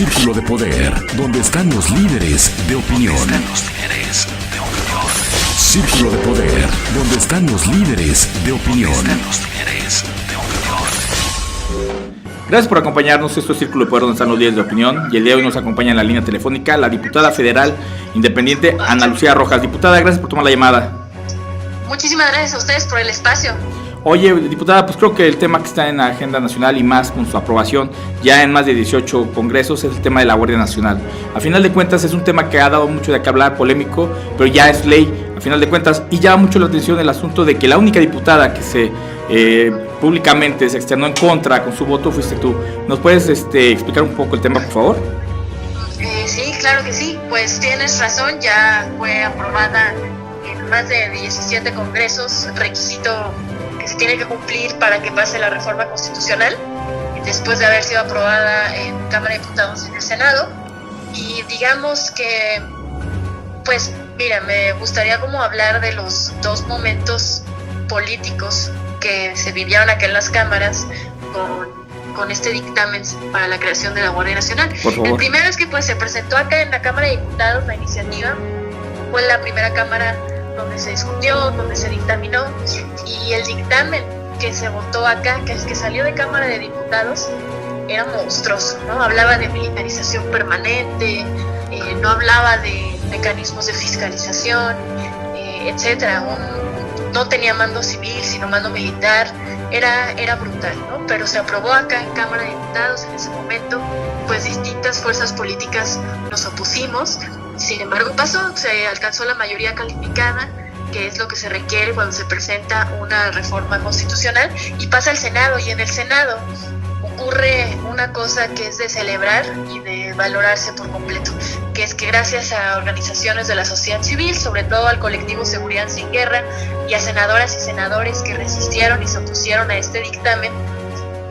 Círculo de Poder, donde están los líderes de opinión. Círculo de Poder, donde están los líderes de opinión. Gracias por acompañarnos. Esto es Círculo de Poder, donde están los líderes de opinión. Y el día de hoy nos acompaña en la línea telefónica la diputada federal independiente Ana Lucía Rojas. Diputada, gracias por tomar la llamada. Muchísimas gracias a ustedes por el espacio. Oye, diputada, pues creo que el tema que está en la agenda nacional y más con su aprobación ya en más de 18 congresos es el tema de la Guardia Nacional. A final de cuentas es un tema que ha dado mucho de qué hablar, polémico, pero ya es ley a final de cuentas, y llama mucho la atención el asunto de que la única diputada que se públicamente se externó en contra con su voto fuiste tú. ¿Nos puedes explicar un poco el tema, por favor? Sí, claro que sí, pues tienes razón, ya fue aprobada en más de 17 congresos, requisito que se tiene que cumplir para que pase la reforma constitucional, después de haber sido aprobada en Cámara de Diputados y en el Senado. Y digamos que, pues mira, me gustaría como hablar de los dos momentos políticos que se vivieron acá en las cámaras con este dictamen para la creación de la Guardia Nacional. El primero es que pues se presentó acá en la Cámara de Diputados la iniciativa, fue la primera cámara donde se discutió, donde se dictaminó, y el dictamen que se votó acá, que es que salió de Cámara de Diputados, era monstruoso, ¿no? Hablaba de militarización permanente, no hablaba de mecanismos de fiscalización, etcétera. No tenía mando civil, sino mando militar. Era brutal, ¿no? Pero se aprobó acá en Cámara de Diputados en ese momento, pues distintas fuerzas políticas nos opusimos. Sin embargo, pasó, se alcanzó la mayoría calificada, que es lo que se requiere cuando se presenta una reforma constitucional, y pasa al Senado, y en el Senado ocurre una cosa que es de celebrar y de valorarse por completo, que es que gracias a organizaciones de la sociedad civil, sobre todo al colectivo Seguridad Sin Guerra y a senadoras y senadores que resistieron y se opusieron a este dictamen,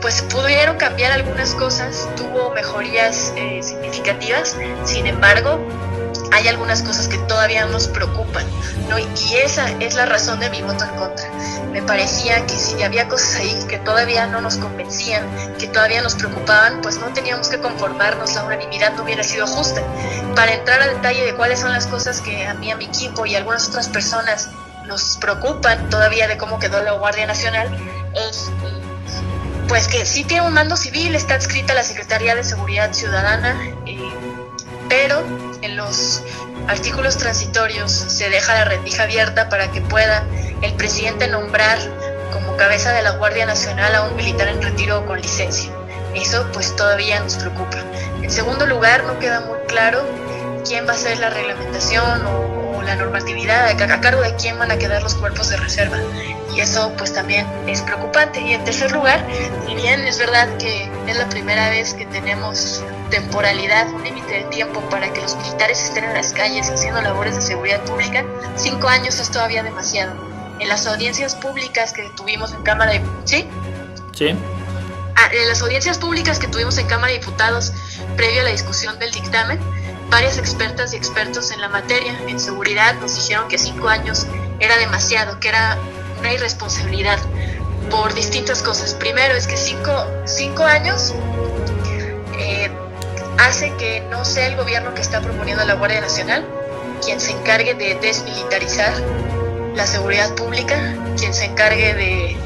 pues pudieron cambiar algunas cosas, tuvo mejorías significativas. Sin embargo, hay algunas cosas que todavía nos preocupan, ¿no? Y esa es la razón de mi voto en contra. Me parecía que si había cosas ahí que todavía no nos convencían, que todavía nos preocupaban, pues no teníamos que conformarnos, la unanimidad no hubiera sido justa. Para entrar al detalle de cuáles son las cosas que a mí, a mi equipo y a algunas otras personas nos preocupan todavía de cómo quedó la Guardia Nacional, es pues que sí tiene un mando civil, está adscrita a la Secretaría de Seguridad Ciudadana, pero en los artículos transitorios se deja la rendija abierta para que pueda el presidente nombrar como cabeza de la Guardia Nacional a un militar en retiro con licencia. Eso pues todavía nos preocupa. En segundo lugar, no queda muy claro quién va a ser la reglamentación o la normatividad, a cargo de quién van a quedar los cuerpos de reserva, y eso pues también es preocupante. Y en tercer lugar, si bien es verdad que es la primera vez que tenemos temporalidad, un límite de tiempo para que los militares estén en las calles haciendo labores de seguridad pública, 5 años es todavía demasiado. En las audiencias públicas que tuvimos en Cámara de... ¿Sí? Sí. En las audiencias públicas que tuvimos en Cámara de Diputados previo a la discusión del dictamen, varias expertas y expertos en la materia en seguridad nos dijeron que 5 años era demasiado, que era una irresponsabilidad por distintas cosas. Primero es que 5 años hace que no sea el gobierno que está proponiendo la Guardia Nacional quien se encargue de desmilitarizar la seguridad pública, quien se encargue de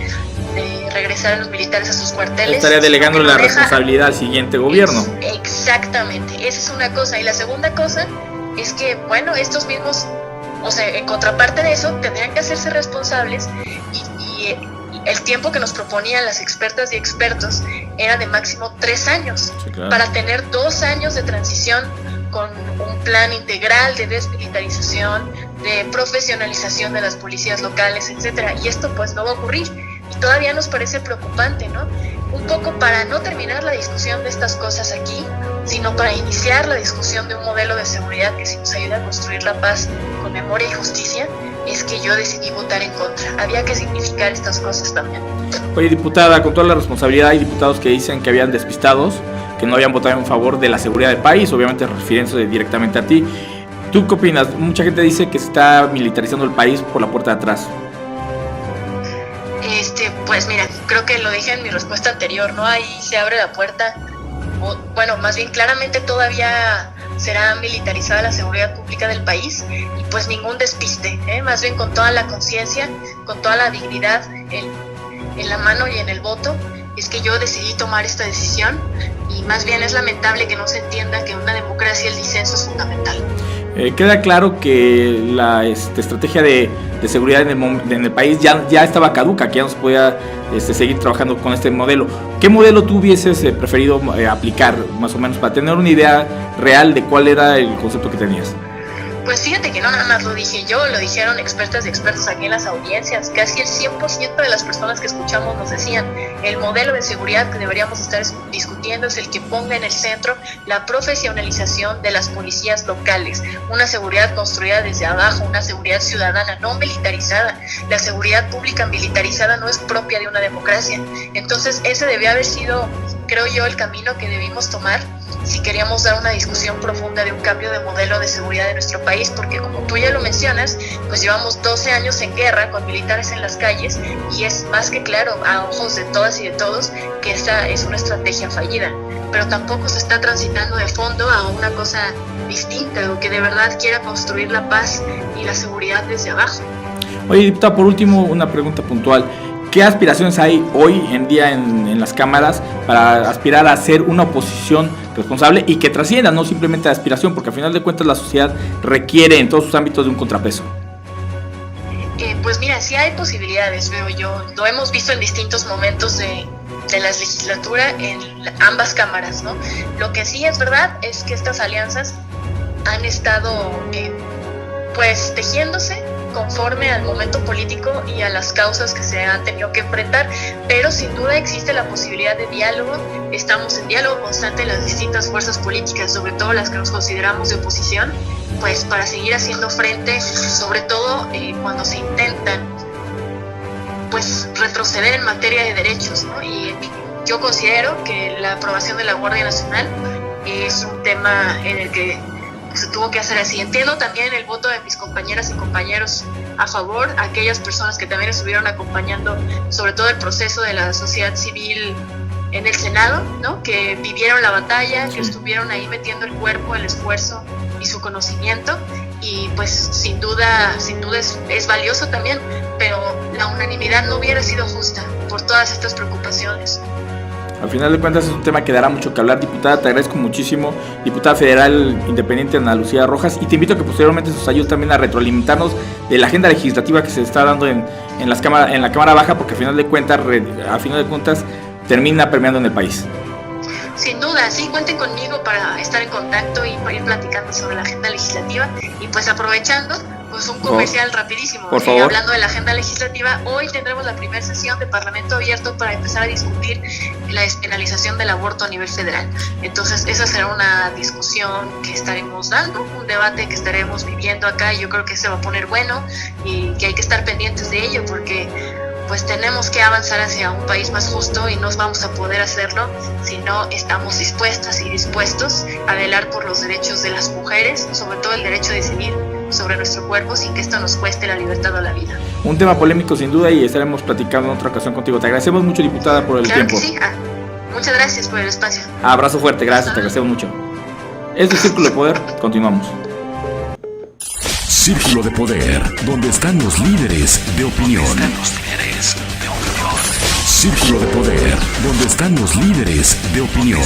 regresar a los militares a sus cuarteles. Estaría delegando la responsabilidad al siguiente gobierno. Exactamente, esa es una cosa. Y la segunda cosa es que, bueno, estos mismos, o sea, en contraparte de eso, tendrían que hacerse responsables y el tiempo que nos proponían las expertas y expertos era de máximo 3 años, sí, claro, para tener 2 años de transición con un plan integral de desmilitarización, de profesionalización de las policías locales, etcétera. Y esto pues no va a ocurrir. Y todavía nos parece preocupante, ¿no? Un poco para no terminar la discusión de estas cosas aquí, sino para iniciar la discusión de un modelo de seguridad que sí nos ayude a construir la paz con memoria y justicia, es que yo decidí votar en contra. Había que significar estas cosas también. Oye, diputada, con toda la responsabilidad, hay diputados que dicen que habían despistados, que no habían votado en favor de la seguridad del país, obviamente refiriéndose directamente a ti. ¿Tú qué opinas? Mucha gente dice que se está militarizando el país por la puerta de atrás. Pues mira, creo que lo dije en mi respuesta anterior, ¿no? Ahí se abre la puerta bueno, más bien claramente todavía será militarizada la seguridad pública del país, y pues ningún despiste, más bien con toda la conciencia, con toda la dignidad en la mano y en el voto, es que yo decidí tomar esta decisión, y más bien es lamentable que no se entienda que en una democracia el disenso es fundamental. Queda claro que la estrategia de seguridad en el país ya estaba caduca, que ya no se podía seguir trabajando con este modelo. ¿Qué modelo tú hubieses preferido aplicar, más o menos, para tener una idea real de cuál era el concepto que tenías? Pues fíjate que no nada más lo dije yo, lo dijeron expertas y expertos aquí en las audiencias. Casi el 100% de las personas que escuchamos nos decían: el modelo de seguridad que deberíamos estar discutiendo es el que ponga en el centro la profesionalización de las policías locales, una seguridad construida desde abajo, una seguridad ciudadana, no militarizada. La seguridad pública militarizada no es propia de una democracia. Entonces ese debía haber sido, creo yo, el camino que debimos tomar si queríamos dar una discusión profunda de un cambio de modelo de seguridad de nuestro país, porque como tú ya lo mencionas, pues llevamos 12 años en guerra con militares en las calles, y es más que claro a ojos de todas y de todos que esta es una estrategia fallida, pero tampoco se está transitando de fondo a una cosa distinta, o que de verdad quiera construir la paz y la seguridad desde abajo. Oye, diputada, por último, una pregunta puntual. ¿Qué aspiraciones hay hoy en día en las cámaras para aspirar a ser una oposición responsable y que trascienda, no simplemente la aspiración, porque al final de cuentas la sociedad requiere en todos sus ámbitos de un contrapeso? Pues mira, sí hay posibilidades, veo yo. Lo hemos visto en distintos momentos de la legislatura en ambas cámaras, ¿no? Lo que sí es verdad es que estas alianzas han estado pues tejiéndose conforme al momento político y a las causas que se han tenido que enfrentar, pero sin duda existe la posibilidad de diálogo. Estamos en diálogo constante las distintas fuerzas políticas, sobre todo las que nos consideramos de oposición, pues para seguir haciendo frente, sobre todo cuando se intentan pues retroceder en materia de derechos, ¿no? Y yo considero que la aprobación de la Guardia Nacional es un tema en el que se tuvo que hacer así. Entiendo también el voto de mis compañeras y compañeros a favor, aquellas personas que también estuvieron acompañando sobre todo el proceso de la sociedad civil en el Senado, ¿no? Que vivieron la batalla, que estuvieron ahí metiendo el cuerpo, el esfuerzo y su conocimiento, y pues sin duda es valioso también, pero la unanimidad no hubiera sido justa por todas estas preocupaciones. Al final de cuentas es un tema que dará mucho que hablar, diputada. Te agradezco muchísimo, diputada federal independiente Ana Lucía Rojas, y te invito a que posteriormente nos ayudes también a retroalimentarnos de la agenda legislativa que se está dando en la Cámara Baja, porque al final de cuentas termina permeando en el país. Sin duda, sí, cuenten conmigo para estar en contacto y para ir platicando sobre la agenda legislativa. Y pues aprovechando, pues un comercial rapidísimo. Por favor. Hablando de la agenda legislativa, hoy tendremos la primera sesión de Parlamento Abierto para empezar a discutir la despenalización del aborto a nivel federal. Entonces esa será una discusión que estaremos dando, un debate que estaremos viviendo acá, y yo creo que se va a poner bueno y que hay que estar pendientes de ello, porque pues tenemos que avanzar hacia un país más justo, y no vamos a poder hacerlo si no estamos dispuestas y dispuestos a velar por los derechos de las mujeres, sobre todo el derecho a decidir sobre nuestro cuerpo sin que esto nos cueste la libertad o la vida. Un tema polémico sin duda, y estaremos platicando en otra ocasión contigo. Te agradecemos mucho, diputada, por el tiempo. Sí. Muchas gracias por el espacio. Abrazo fuerte, gracias, te agradecemos mucho. Este es Círculo de Poder, continuamos. Círculo de Poder, donde están los líderes de opinión. Círculo de Poder, donde están los líderes de opinión.